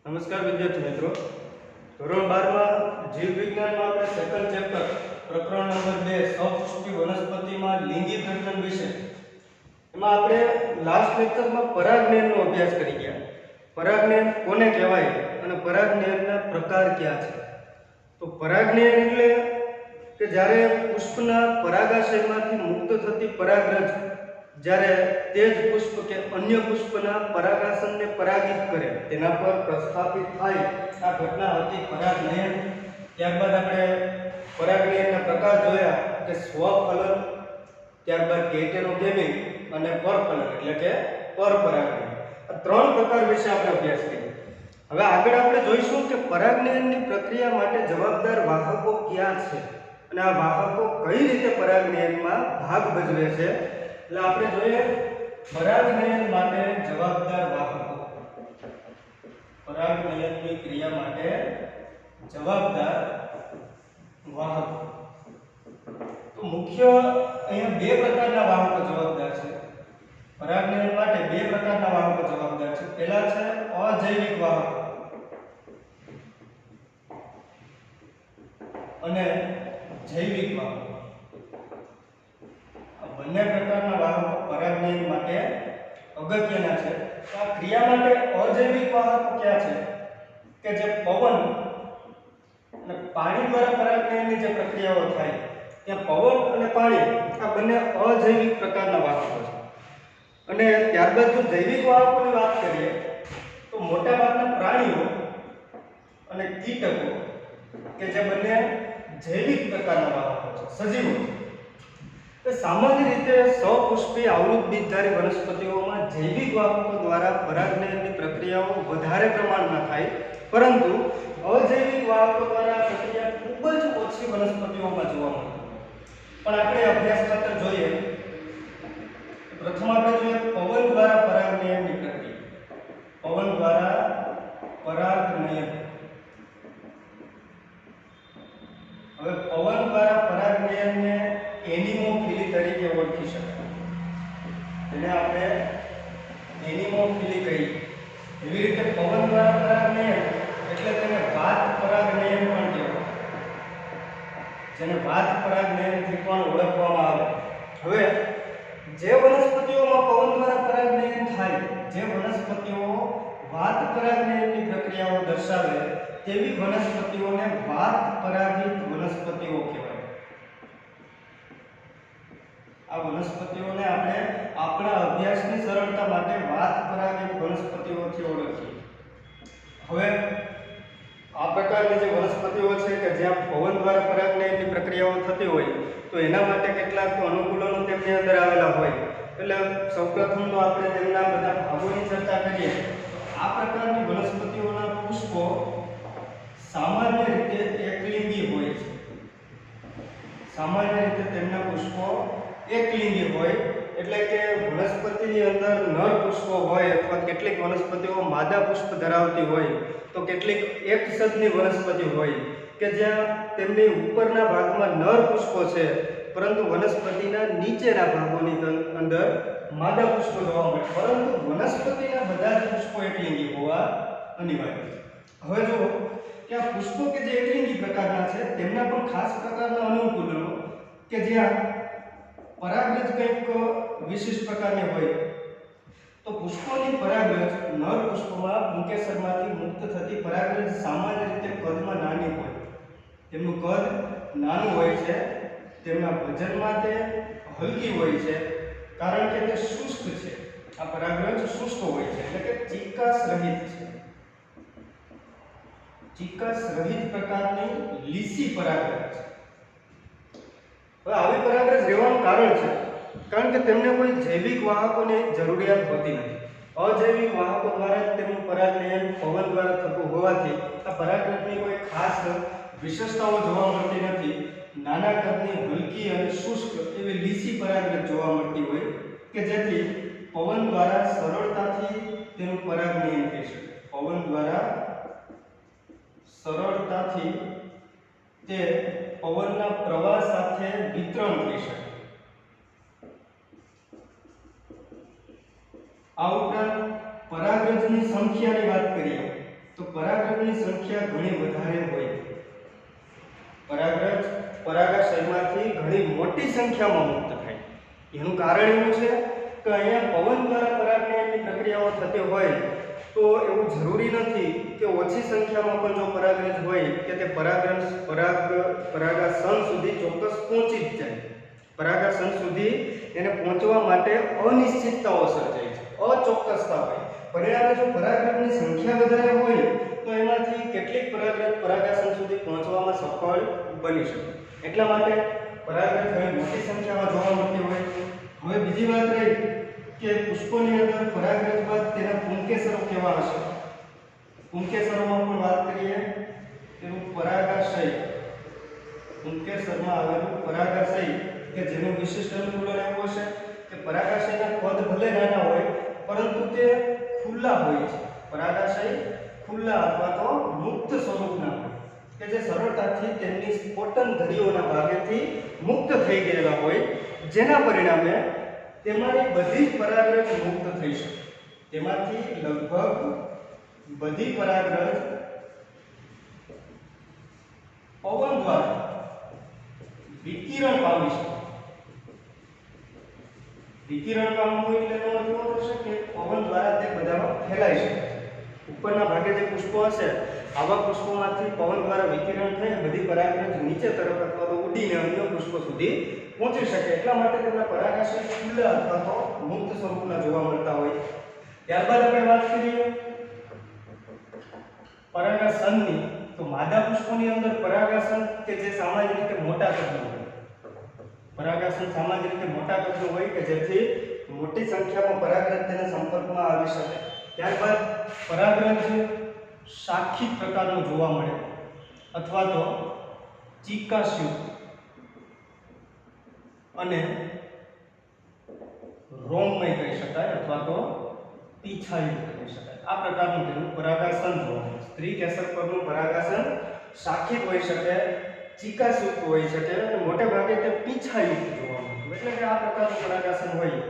નમસ્કાર વિદ્યાર્થી મિત્રો, ધોરણ 12માં જીવ વિજ્ઞાનમાં આપણે સેકન્ડ ચેપ્ટર પ્રકરણ નંબર 2 સપુષ્પી વનસ્પતિમાં લિંગી પ્રજનન વિશે એમાં આપણે લાસ્ટ લેક્ચરમાં પરાગનયનનો અભ્યાસ કરી ગયા. પરાગનયન કોને કહેવાય અને પરાગનયનના પ્રકાર કયા છે? તો પરાગનયન એટલે કે જ્યારે પુષ્પના પરાગાશયમાંથી મુક્ત થતી પરાગરજ જ્યારે તે જ પુષ્પ કે અન્ય પુષ્પના પરાગાસનને પરાગિત કરે તેના પર પ્રસ્થાપિત થાય આ ઘટના હતી પરાગનયન. ત્યારબાદ આપણે પરાગનયનના પ્રકાર જોયા કે સ્વફલન, ત્યારબાદ કેટેનોગેમી અને પરફલન એટલે કે પરપરાગનયન. આ ત્રણ પ્રકાર વિશે આપણે અભ્યાસ કર્યો. હવે આગળ આપણે જોઈશું કે પરાગનયનની પ્રક્રિયા માટે જવાબદાર વાહકો કયા છે અને આ વાહકો કઈ રીતે પરાગનયનમાં ભાગ ભજવે છે. એટલે આપણે જોઈએ પરાગનયન માટે જવાબદાર વાહકો. પરાગનયનની ક્રિયા માટે જવાબદાર વાહકો તો મુખ્ય અહીંયા બે પ્રકારના વાહકો જવાબદાર છે. પરાગનયન માટે બે પ્રકારના વાહકો જવાબદાર છે. પહેલા છે અજૈવિક વાહકો અને જૈવિક વાહકો. બંને પ્રકારના વાહકો પરાગનયન માટે અગત્યના છે. આ ક્રિયા માટે અજૈવિક વાહકો કયા છે કે જે પવન અને પાણી દ્વારા પરાગનયનની જે પ્રક્રિયાઓ થાય ત્યાં પવન અને પાણી આ બંને અજૈવિક પ્રકારના વાહકો છે. અને ત્યારબાદ જો જૈવિક વાહકોની વાત કરીએ તો મોટાભાગના પ્રાણીઓ અને કીટકો કે જે બંને જૈવિક પ્રકારના વાહકો છે, સજીવો છે. સામાન્ય રીતે સપુષ્પી આવૃત બીજધારી વનસ્પતિઓમાં જૈવિક વાહકો દ્વારા પરાગનયનની પ્રક્રિયાઓ વધારે પ્રમાણમાં થાય, પરંતુ અજૈવિક વાહકો દ્વારા પ્રક્રિયા ખૂબ જ ઓછી વનસ્પતિઓમાં જોવા મળે. પણ આપણે અભ્યાસ ખાતર જોઈએ પ્રથમ આપણે જોઈએ પવન દ્વારા પરાગનયનની પ્રક્રિયા. પવન દ્વારા પરાગનયન. હવે પવન દ્વારા પરાગનયનને એનિમોફિલી તરીકે ઓળખી શકાય. તેને આપણે એનિમોફિલી કહીએ. એવી રીતે પવન દ્વારા પરાગનયન એટલે તેને વાત પરાગનયન પણ કહેવાય, જેને વાત પરાગનયનથી પણ ઓળખવામાં આવે. હવે જે વનસ્પતિઓમાં પવન દ્વારા પરાગનયન થાય, જે વનસ્પતિઓ વાત પરાગનયનની પ્રક્રિયાઓ દર્શાવે તેવી વનસ્પતિઓને વાત પરાગિત વનસ્પતિઓ કહેવાય. આ વનસ્પતિઓને આપણે આપણા અભ્યાસની સરળતા માટે વાત પરાગિત વનસ્પતિઓથી ઓળખીએ. હવે આ પ્રકારની જે વનસ્પતિઓ છે કે જ્યાં પવન દ્વારા પરાગનયનની પ્રક્રિયાઓ થતી હોય તો એના માટે કેટલાક અનુકૂલનો તેમની અંદર આવેલા હોય. એટલે સૌપ્રથમ તો આપણે તેમના બધા ભાગોની ચર્ચા કરીએ. આ પ્રકારની વનસ્પતિઓના પુષ્પો સામાન્ય રીતે એકલિંગી હોય છે. સામાન્ય રીતે તેમના પુષ્પો એકલિંગી હોય એટલે કે વનસ્પતિની અંદર નર પુષ્પો હોય અથવા કેટલીક વનસ્પતિઓ માદા પુષ્પ ધરાવતી હોય તો કેટલીક એકસદની વનસ્પતિ હોય કે જ્યાં તેમની ઉપરના ભાગમાં નર પુષ્પો છે પરંતુ વનસ્પતિના નીચેના ભાગોની અંદર માદા પુષ્પો જોવા મળે. પરંતુ વનસ્પતિના બધા જ પુષ્પો એકલિંગી હોવા અનિવાર્ય છે. હવે જો કે આ પુષ્પો કે જે એકલિંગી પ્રકારના છે તેમના પણ ખાસ પ્રકારના અનુકૂલનો કે જ્યાં પરાગરજ કંઈક વિશિષ્ટ પ્રકારની હોય તો પુષ્પોની પરાગરજ નર પુષ્પમાં પુંકેસરમાંથી મુક્ત થતી પરાગરજ સામાન્ય રીતે કદમાં નાની હોય. તેમનું કદ નાનું હોય છે, તેમના વજનમાં તે હલકી હોય છે કારણ કે તે શુષ્ક છે. આ પરાગરજ શુષ્ક હોય છે એટલે કે ચિકાસ રહિત છે. ચિકાસ રહિત પ્રકારની લીસી પરાગરજ. હવે આવી પરાગરજ રહેવાનું કારણ છે કારણ કે તેમને કોઈ જૈવિક વાહકોની જરૂરિયાત હોતી નથી. અજૈવિક વાહકો દ્વારા જ તેમનું પરાગનયન પવન દ્વારા થતું હોવાથી આ પરાગરજની કોઈ ખાસ વિશેષતાઓ જોવા મળતી નથી. નાના કદની હલકી અને શુષ્ક એવી લીસી પરાગરજ જોવા મળતી હોય કે જેથી પવન દ્વારા સરળતાથી તેનું પરાગનયન થઈ શકે. પવન દ્વારા સરળતાથી તે પવનના પ્રવાહ સાથે વિતરણ થઈ શકે. આ ઉપરાંત પરાગરજની સંખ્યાની વાત કરીએ તો પરાગરજની સંખ્યા ઘણી વધારે હોય. પરાગરજ પરાગાશયમાંથી ઘણી મોટી સંખ્યામાં મુક્ત થાય. એનું કારણ એવું છે કે અહીંયા પવન દ્વારા પરાગનયનની પ્રક્રિયાઓ થતી હોય તો એવું જરૂરી નથી કે ઓછી સંખ્યામાં પણ જો પરાગરજ હોય કે તે પરાગાસન સુધી ચોક્કસ પહોંચી જ જાય. પરાગાસન સુધી એને પહોંચવા માટે અનિશ્ચિતતાઓ સર્જાય છે, અચોક્કસતા હોય. પરિણામે જો પરાગરજની સંખ્યા વધારે હોય તો એમાંથી કેટલીક પરાગરજ પરાગાસન સુધી પહોંચવામાં સફળ બની શકે. એટલા માટે પરાગરજ ઘણી મોટી સંખ્યામાં જોવા મળતી હોય. હવે બીજી વાત રહી કે પુષ્પોની અંદર પરાગરજ બાદ તેના પુંકેસરો કેવા હશે. પુંકેસરોમાં પણ વાત કરીએ તેનું પરાગાશય, પુંકેસરમાં આવેલું પરાગાશય કે જેનું વિશિષ્ટ અનુકૂલન એવું હશે કે પરાગાશયના પદ ભલે નાના હોય પરંતુ તે ખુલ્લા હોય છે. પરાગાશય ખુલ્લા અથવા તો મુક્ત સ્વરૂપના હોય કે જે સરળતાથી તેમની સ્ફોટન ધરીઓના ભાગેથી મુક્ત થઈ ગયેલા હોય, જેના પરિણામે તેમાંની બધી જ પરાગરજ મુક્ત થઈ શકે. તેમાંથી લગભગ બધી પરાગરજ પવન દ્વારા વિકિરણ પામી શકે. વિકિરણ પામવું એટલે એનો અર્થ એવો થશે કે પવન દ્વારા તે બધામાં ફેલાઈ શકે છે. ઉપરના ભાગે જે પુષ્પો હશે આવા પુષ્પોમાંથી પવન દ્વારા વિકિરણ થઈ બધી પરાગરજ નીચે તરફ અથવા તો ઉડીને અન્ય પુષ્પો સુધી પહોંચી શકે. એટલા માટે તેમના પરાગાશય ખુલ્લા અથવા તો મુક્ત સ્વરૂપના જોવા મળતા હોય. ત્યારબાદ આપણે વાત કરીએ પરાગાસનની. તો માદા પુષ્પોની અંદર પરાગાસન કે જે સામાન્ય રીતે મોટા કદનું હોય, પરાગાસન સામાન્ય રીતે મોટા કદનું હોય કે જેથી મોટી સંખ્યામાં પરાગરજ તેના સંપર્કમાં આવી શકે. ત્યારબાદ પરાગરજ શાખિત પ્રકારનું જોવા મળે અથવા તો ચિકાસયુક્ત અને રોમમય કહી શકાય અથવા તો પીછાયુક્ત કહી શકાય. આ પ્રકારનું તેનું પરાગાસન જોવા મળે. સ્ત્રી કેસર પરનું પરાગાસન શાખિત હોઈ શકે, ચિકાસયુક્ત હોઈ શકે અને મોટે ભાગે તે પીછાયુક્ત જોવા મળે. એટલે કે આ પ્રકારનું પરાગાસન હોય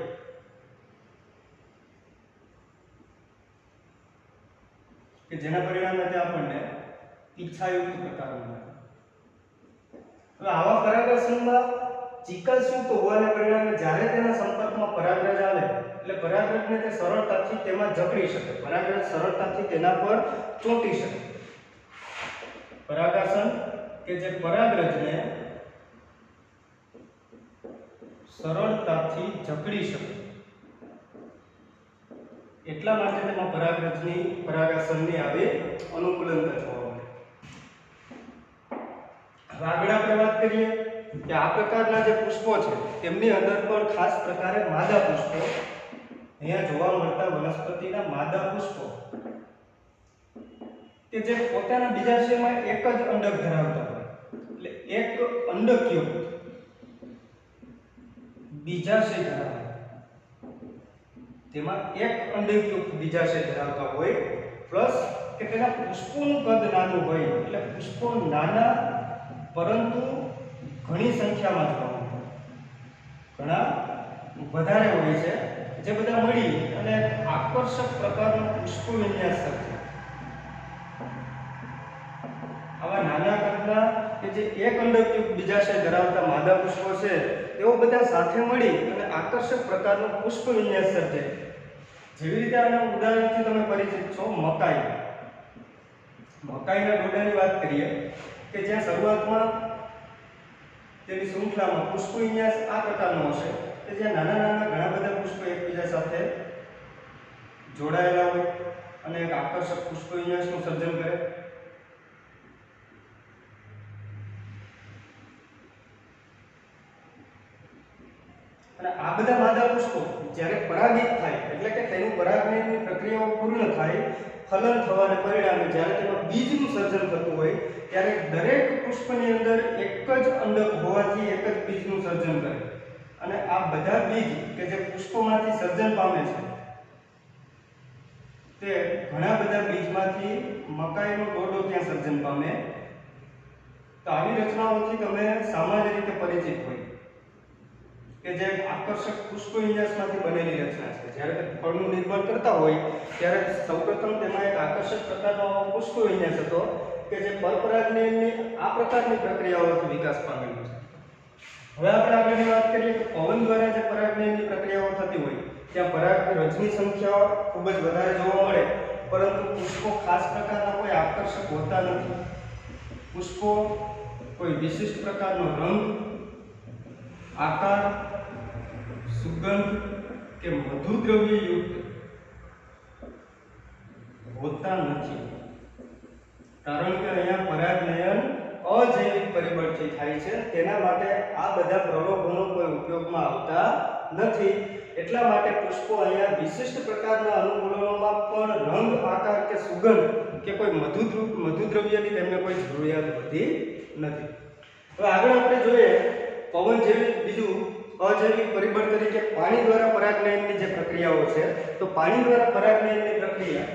કે જેના પરિણામે તે આપણને પીછાયુક્ત પ્રકારનું મળે. હવે આવા પરાગાસનમાં ચિકાસયુક્ત હોવાને પરિણામે જ્યારે તેના સંપર્કમાં પરાગરજ આવે એટલે પરાગરજને તે સરળતાથી તેમાં જકડી શકે, પરાગરજ સરળતાથી તેના પર ચોંટી શકે. પરાગાસન કે જે પરાગરજને સરળતાથી જકડી શકે એટલા માટે તેમાં પરાગાસનની આવી અનુકૂલનતા જોવા મળે. હવે આગળ આપણે વાત કરીએ કે આ પ્રકારના જે પુષ્પો છે તેમની અંદર પણ ખાસ પ્રકારે માદા પુષ્પો અહીંયા જોવા મળતા વનસ્પતિના માદા પુષ્પો કે જે પોતાના બીજાશયમાં એક જ અંડક ધરાવતા હોય, એટલે એક અંડકયુક્ત બીજાશય ધરાવે, તેમાં એક અંડકયુક્ત બીજાશય ધરાવતા હોય પ્લસ કે તેના પુષ્પોનું કદ નાનું હોય, એટલે પુષ્પો નાના પરંતુ ઘણી સંખ્યામાં જોવા મળે, ઘણા વધારે હોય છે, જે બધા મળી અને આકર્ષક પ્રકારનો પુષ્પ વિન્યાસ સર્જે. આવા નાના કદના કે જે એક અંડકયુક્ત બીજાશય ધરાવતા માદા પુષ્પો છે તેઓ બધા સાથે મળી અને આકર્ષક પ્રકારનો પુષ્પ વિન્યાસ સર્જે. જેવી રીતે આના ઉદાહરણથી તમે પરિચિત છો મકાઈ. મકાઈના ડોડાની વાત કરીએ કે જ્યાં શરૂઆતમાં તેની શૃંખલામાં પુષ્પ વિન્યાસ આ પ્રકારનો હશે કે જ્યાં નાના નાના ઘણા બધા પુષ્પો એકબીજા સાથે જોડાયેલા હોય અને એક આકર્ષક પુષ્પ વિન્યાસનું સર્જન કરે. અને આ બધા માદા પુષ્પો જ્યારે પરાગિત થાય એટલે કે તેનું પરાગનયનની પ્રક્રિયાઓ પૂર્ણ થાય, ફલન થવાને પરિણામે જ્યારે તેમાં બીજનું સર્જન થતું હોય ત્યારે દરેક પુષ્પની અંદર એક જ અંડક હોવાથી એક જ બીજનું સર્જન કરે અને આ બધા બીજ કે જે પુષ્પોમાંથી સર્જન પામે છે તે ઘણા બધા બીજમાંથી મકાઈનો ડોડો ત્યાં સર્જન પામે. તો આવી રચનાઓથી તમે સામાન્ય રીતે પરિચિત હોય. કે જે આકર્ષક પુષ્પવિન્યાસમાંથી બનેલી રચના છે. જ્યારે ફળનું નિર્માણ કરતા હોય ત્યારે સૌપ્રથમ તેમાં એક આકર્ષક પ્રકારનો પુષ્પવિન્યાસ હતો કે જે પરપરાગનયનની આ પ્રકારની પ્રક્રિયાઓથી વિકાસ પામેલો છે. હવે આપણે આગળની વાત કરીએ કે પવન દ્વારા જે પરાગનયનની પ્રક્રિયાઓ થતી હોય ત્યાં પરાગની રજની સંખ્યા ખૂબ જ વધારે જોવા મળે, પરંતુ પુષ્પો ખાસ પ્રકારના કોઈ આકર્ષક હોતા નથી. પુષ્પો કોઈ વિશિષ્ટ પ્રકારનો રંગ, આકાર, સુગંધ કે મધુદ્રવ્યયુક્ત હોતા નથી, કારણ કે અહીંયા પરાગનયન અજૈવિક પરિબળથી થાય છે. તેના માટે આ બધા પ્રલોભનો કોઈ ઉપયોગમાં આવતા નથી. એટલા માટે પુષ્પો અહીંયા વિશિષ્ટ પ્રકારના અનુકૂલનોમાં પણ રંગ, આકાર કે સુગંધ કે કોઈ મધુદ્રવ્યની તેમને કોઈ જરૂરિયાત હોતી નથી. હવે આગળ આપણે જોઈએ પવન જેવી બીજું અજૈવિક પરિબળ તરીકે પાણી દ્વારા પરાગનયનની જે પ્રક્રિયાઓ છે, તો પાણી દ્વારા પરાગનયનની પ્રક્રિયા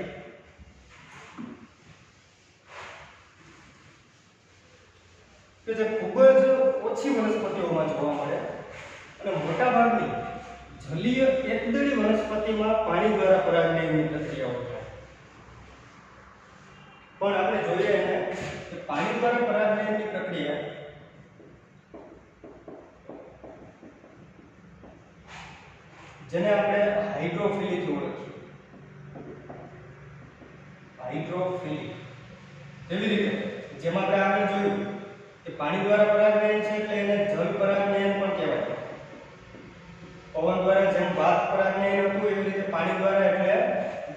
કે જે ખૂબ જ ઓછી વનસ્પતિઓમાં જોવા મળે અને મોટાભાગની જલીય એકદળી વનસ્પતિમાં પાણી દ્વારા પરાગનયનની પ્રક્રિયાઓ થાય. પણ આપણે જોઈએ એને કે પાણી દ્વારા પરાગનયનની પ્રક્રિયા જેને આપણે હાઇડ્રોફિલીથી ઓળખીએ. હાઇડ્રોફિલી એવી રીતે જેમાં આપણે આગળ જોયું કે પાણી દ્વારા પરાગનયન છે એટલે એને જલ પરાગનયન પણ કહેવાય. પવન દ્વારા જેમ બાત પરાગનયન હતું એવી રીતે પાણી દ્વારા એટલે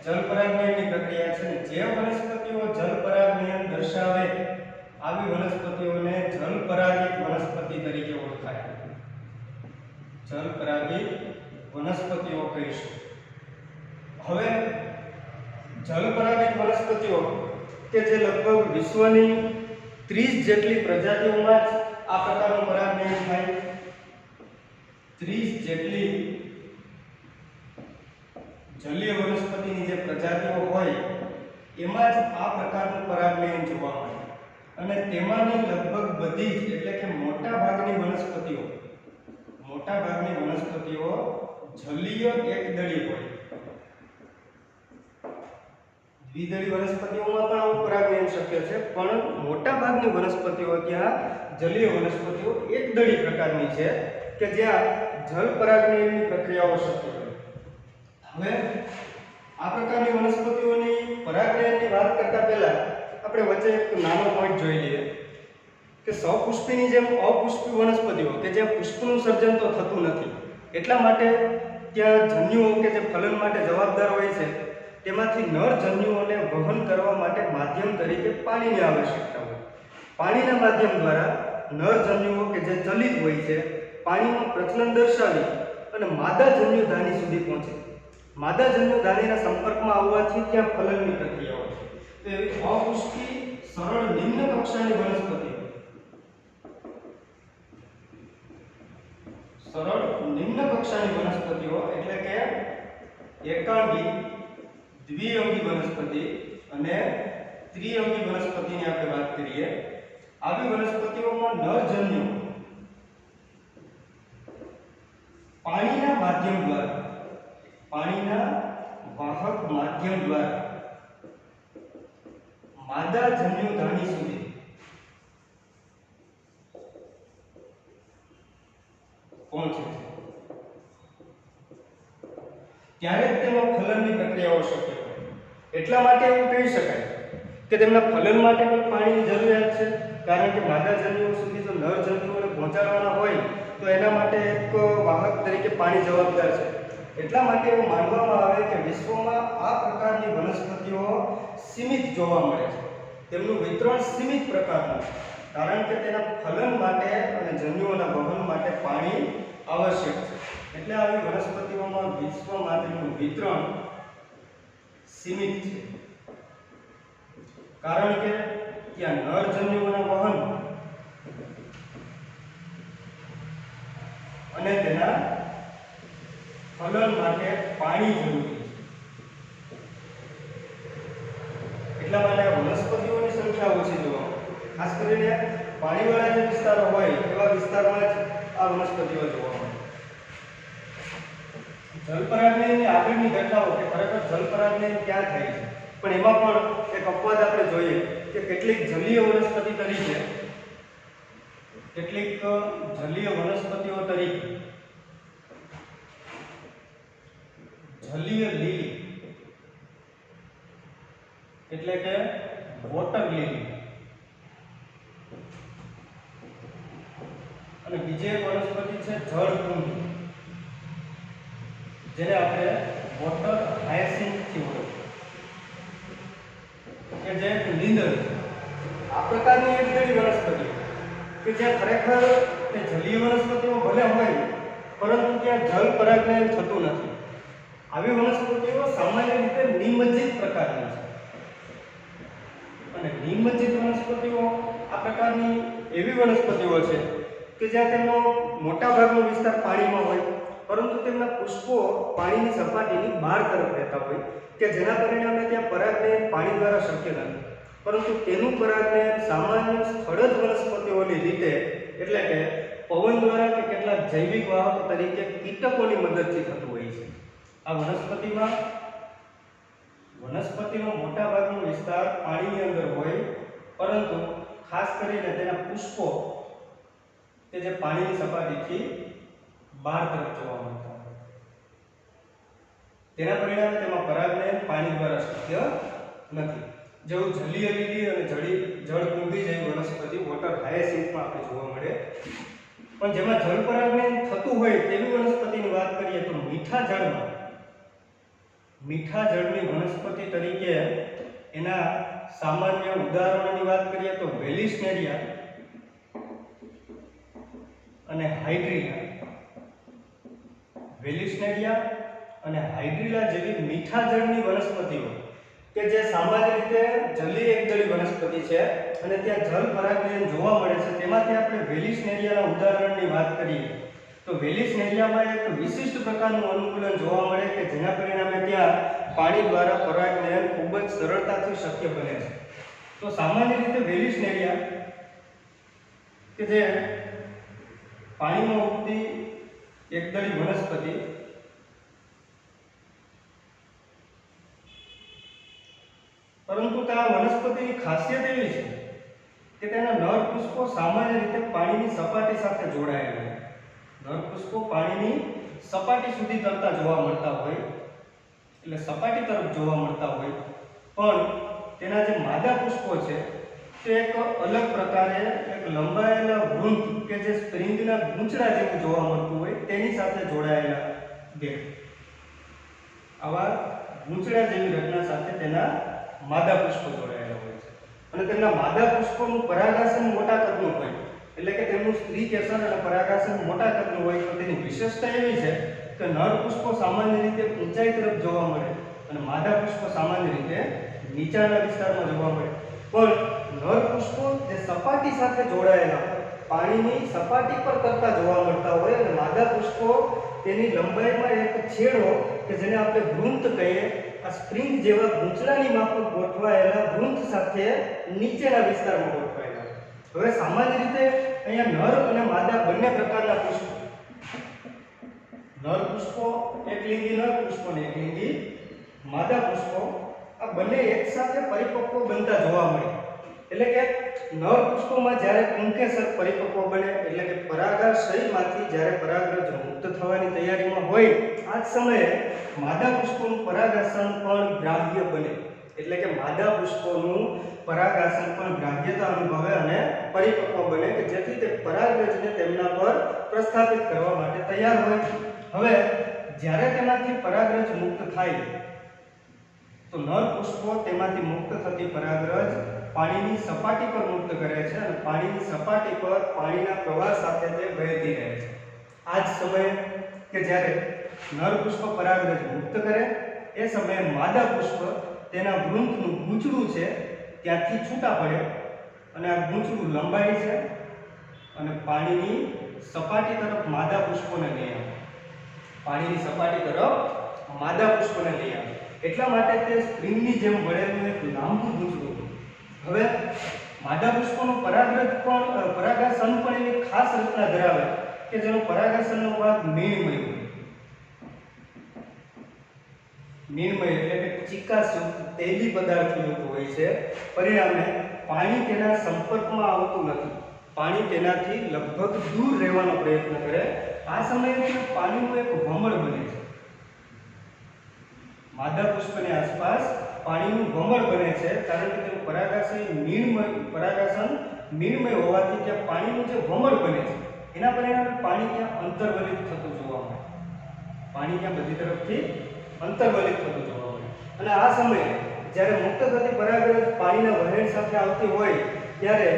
જલ પરાગનયનની પ્રક્રિયા છે. જે વનસ્પતિઓ જલ પરાગનયન દર્શાવે આવી વનસ્પતિઓને જલ પરાગિત વનસ્પતિ તરીકે ઓળખાય. જલ પરાગિત વનસ્પતિઓ કહીશું. હવે જલ પરાગિત વનસ્પતિઓ કે જે લગભગ વિશ્વની 30 જેટલી પ્રજાતિઓમાં જ આ પ્રકારનું પરાગનયન થાય. 30 જેટલી જલીય વનસ્પતિની જે પ્રજાતિઓ હોય એમાં જ આ પ્રકારનું પરાગનયન જોવા મળે અને તેમાંની લગભગ બધી જ એટલે કે મોટા ભાગની વનસ્પતિઓ જલીય એકદળી હોય. દ્વિદળી વનસ્પતિઓમાં પણ આવું પરાગનયન શક્ય છે, પણ મોટા ભાગની વનસ્પતિઓ ત્યાં જલીય વનસ્પતિઓ એકદળી પ્રકારની છે કે જ્યાં જલ પરાગનયનની પ્રક્રિયાઓ શક્ય છે. હવે આ પ્રકારની વનસ્પતિઓની પરાગનયનની વાત કરતા પહેલા આપણે વચ્ચે એક નાનો પોઈન્ટ જોઈ લઈએ કે સપુષ્પીની જેમ અપુષ્પી વનસ્પતિઓ કે જ્યાં પુષ્પનું સર્જન તો થતું નથી, એટલા માટે ત્યાં જન્યુઓ કે જે ફલન માટે જવાબદાર હોય છે તેમાંથી નર જન્યુઓને વહન કરવા માટે માધ્યમ તરીકે પાણીની આવશ્યકતા હોય. પાણીના માધ્યમ દ્વારા નર જન્યુઓ કે જે ચલિત હોય છે પાણીમાં પ્રજનન દર્શાવી અને માદા જન્યુધાની સુધી પહોંચે. માદા જન્યુધાનીના સંપર્કમાં આવવાથી ત્યાં ફલનની પ્રક્રિયા હોય છે. તો એવી અપુષ્પી સરળ નિમ્ન કક્ષાની વનસ્પતિઓ એટલે કે એકાંગી, દ્વિઅંગી વનસ્પતિ અને ત્રિઅંગી વનસ્પતિની આપણે વાત કરીએ. આવી વનસ્પતિઓમાં નરજન્યુ પાણીના માધ્યમ દ્વારા, પાણીના વાહક માધ્યમ દ્વારા માદા જન્યુધાની સુધી પહોંચે છે. ત્યારે જ તેમાં ફલનની પ્રક્રિયાઓ શક્ય હોય. એટલા માટે એવું કહી શકાય કે તેમના ફલન માટે પણ પાણીની જરૂરિયાત છે, કારણ કે માદા જન્યુઓ સુધી જો નર જન્યુઓને પહોંચાડવાના હોય તો એના માટે એક વાહક તરીકે પાણી જવાબદાર છે. એટલા માટે એવું માનવામાં આવે કે વિશ્વમાં આ પ્રકારની વનસ્પતિઓ સીમિત જોવા મળે છે. તેમનું વિતરણ સીમિત પ્રકારનું છે, કારણ કે તેના ફલન માટે અને જન્યુઓના વહન માટે પાણી આવશ્યક છે. એટલે આવી વનસ્પતિઓમાં વિશ્વમાં તેનું વિતરણ સીમિત છે, કારણ કે ત્યાં નર જન્યુઓના વહન અને તેના ફલન માટે પાણી જરૂરી છે. એટલા માટે વનસ્પતિઓની સંખ્યા ઓછી જોવા મળે. ખાસ કરીને પાણીવાળા જે વિસ્તારો હોય એવા વિસ્તારમાં જ આ વનસ્પતિઓ જોવા મળે. જલપરાગનયનની આગળની ઘટનાઓ કે ખરેખર જલપરાગનયન ક્યાં થાય છે, પણ એમાં પણ એક અપવાદ આપણે જોઈએ કે કેટલીક જલીય વનસ્પતિઓ તરીકે જલીય લીલી એટલે કે વોટર લીલી અને બીજી એક વનસ્પતિ છે જળકુંભી, જેને આપણે વોટર હાયસિન્થ થી ઓળખીએ કે જે લીંદર છે. આ પ્રકારની એક એવી વનસ્પતિ કે જ્યાં ખરેખર તે જલીય વનસ્પતિઓ ભલે હોય પરંતુ ત્યાં જલ પરાગનયન થતું નથી. આવી વનસ્પતિઓ સામાન્ય રીતે નિમજ્જિત પ્રકારની છે અને નિમજ્જિત વનસ્પતિઓ આ પ્રકારની એવી વનસ્પતિઓ છે કે જ્યાં તેમનો મોટા ભાગનો વિસ્તાર પાણીમાં હોય પરંતુ તેમના પુષ્પો પાણીની સપાટીની બહાર તરફ રહેતા હોય કે જેના પરિણામે ત્યાં પરાગનયન પાણી દ્વારા શક્ય નથી, પરંતુ તેનું પરાગનયન સામાન્ય સ્થળજ વનસ્પતિઓની રીતે એટલે કે પવન દ્વારા કે કેટલાક જૈવિક વાહકો તરીકે કીટકોની મદદથી થતું હોય છે. આ વનસ્પતિનો મોટા ભાગનો વિસ્તાર પાણીની અંદર હોય પરંતુ ખાસ કરીને તેના પુષ્પો કે જે પાણીની સપાટીથી બહાર તરફ જોવા મળતા હોય તેના પરિણામે તેમાં પરાગનયન પાણી દ્વારા શક્ય નથી. જેવું જલીય લીલી અને જળકુંભી જેવી વનસ્પતિ વોટર હાયસિન્થમાં આપણે જોવા મળે. પણ જેમાં જળ પરાગનયન થતું હોય તેવી વનસ્પતિની વાત કરીએ તો મીઠા જળની વનસ્પતિ તરીકે એના સામાન્ય ઉદાહરણોની વાત કરીએ તો વેલિસ્નેરિયા અને હાઇડ્રીલા જેવી મીઠા જળની વનસ્પતિઓ કે જે સામાન્ય રીતે જલીય એકદળી વનસ્પતિ છે અને ત્યાં જલ પરાગનયન જોવા મળે છે. તેમાંથી આપણે વેલિસ્નેરિયાના ઉદાહરણની વાત કરીએ તો વેલિસ્નેરિયામાં એક વિશિષ્ટ પ્રકારનું અનુકૂલન જોવા મળે કે જેના પરિણામે ત્યાં પાણી દ્વારા પરાગનયન ખૂબ જ સરળતાથી શક્ય બને છે. તો સામાન્ય રીતે વેલિસ્નેરિયા કે જે પાણીમાં ઉગતી એકદળી વનસ્પતિ પરંતુ આ વનસ્પતિની ખાસિયત એવી છે કે તેના નર પુષ્પો સામાન્ય રીતે પાણીની સપાટી સાથે જોડાયેલા હોય. નર પુષ્પો પાણીની સપાટી સુધી તરતા જોવા મળતા હોય એટલે સપાટી તરફ જોવા મળતા હોય, પણ તેના જે માદા પુષ્પો છે તે એક અલગ પ્રકારે એક લંબાયેલા વૃંત કે જે સ્પ્રિંગના ગૂંચડા જેવું જોવા મળતું હોય તેની સાથે જોડાયેલા આવા ગૂંચડા જેવી રચના સાથે તેના માદા પુષ્પો જોડાયેલા હોય છે અને તેમના માદા પુષ્પોનું પરાગાસન મોટા કદનું હોય એટલે કે તેમનું સ્ત્રી કેસર અને પરાગાસન મોટા કદનું હોય. તો તેની વિશેષતા એવી છે કે નર પુષ્પો સામાન્ય રીતે ઊંચાઈ તરફ જોવા મળે અને માદા પુષ્પો સામાન્ય રીતે નીચાના વિસ્તારમાં જોવા મળે. પણ નર પુષ્પો જે સપાટી સાથે જોડાયેલા પાણીની સપાટી પર તરતા જોવા મળતા હોય અને માદા પુષ્પો તેની લંબાઈમાં એક છેડો કે જેને આપણે વૃંત કહીએ આ સ્પ્રિંગ જેવા ગૂંચડાની માફક ગોઠવાયેલા વૃંત સાથે નીચેના વિસ્તારમાં ગોઠવાયેલા. હવે સામાન્ય રીતે અહીંયા નર અને માદા બંને પ્રકારના પુષ્પો, નર પુષ્પો એકલિંગી નર પુષ્પો અને એકલિંગી માદા પુષ્પો આ બંને એકસાથે પરિપક્વ બનતા જોવા મળે. એટલે કે નર પુષ્પોમાં જ્યારે પુંકેસર પરિપક્વ બને એટલે કે પરાગાશયમાંથી જ્યારે પરાગરજ મુક્ત થવાની તૈયારીમાં હોય આ જ સમયે માદા પુષ્પોનું પરાગાસન પણ ગ્રાહ્ય બને એટલે કે માદા પુષ્પોનું પરાગાસન પણ ગ્રાહ્યતા અનુભવે અને પરિપક્વ બને કે જેથી તે પરાગરજને તેમના પર પ્રસ્થાપિત કરવા માટે તૈયાર હોય. હવે જ્યારે તેમાંથી પરાગરજ મુક્ત થાય તો નર પુષ્પો તેમાંથી મુક્ત થતી પરાગરજ પાણીની સપાટી પર મુક્ત કરે છે અને પાણીની સપાટી પર પાણીના પ્રવાહ સાથે તે વહેતી રહે છે. આ જ સમયે કે જ્યારે નર પુષ્પ પરાગરજ મુક્ત કરે એ સમયે માદા પુષ્પ તેના વૃંતનું ગૂંચડું છે ત્યાંથી છૂટા પડે અને આ ગૂંચડું લંબાય છે અને પાણીની સપાટી તરફ માદા પુષ્પોને લઈ આવે. પાણીની સપાટી તરફ માદા પુષ્પોને લઈ આવે. એટલા માટે તે સ્પ્રિંગની જેમ વળેલું એક લાંબુ ગૂંચડું. હવે માદા પુષ્પોનું પરાગાસન પણ એવી ખાસ રચના ધરાવે કે જેનો પરાગાસનનો ભાગ મેણમય હોય. નિર્મય એટલે કે ચિકાસયુક્ત તેલી પદાર્થયુક્ત હોય છે. પરિણામે પાણી તેના સંપર્કમાં આવતું નથી. પાણી તેનાથી લગભગ દૂર રહેવાનો પ્રયત્ન કરે. આ સમયે પાણીનું એક વમળ બને છે. માદા પુષ્પની આસપાસ પાણીનું વમળ બને છે, કારણ કે તેનું પરાગાસન નિર્મય હોવાથી ત્યાં પાણીનું જે વમળ બને છે એના પરિણામે પાણી ત્યાં અંતર્વલિત થતું જોવા મળે. પાણી ત્યાં બધી તરફથી અંતર્વલિત થતું જોવા મળે. અને આ સમયે જ્યારે મુક્ત થતી પરાગરજ પાણીના વહેણ સાથે આવતી હોય ત્યારે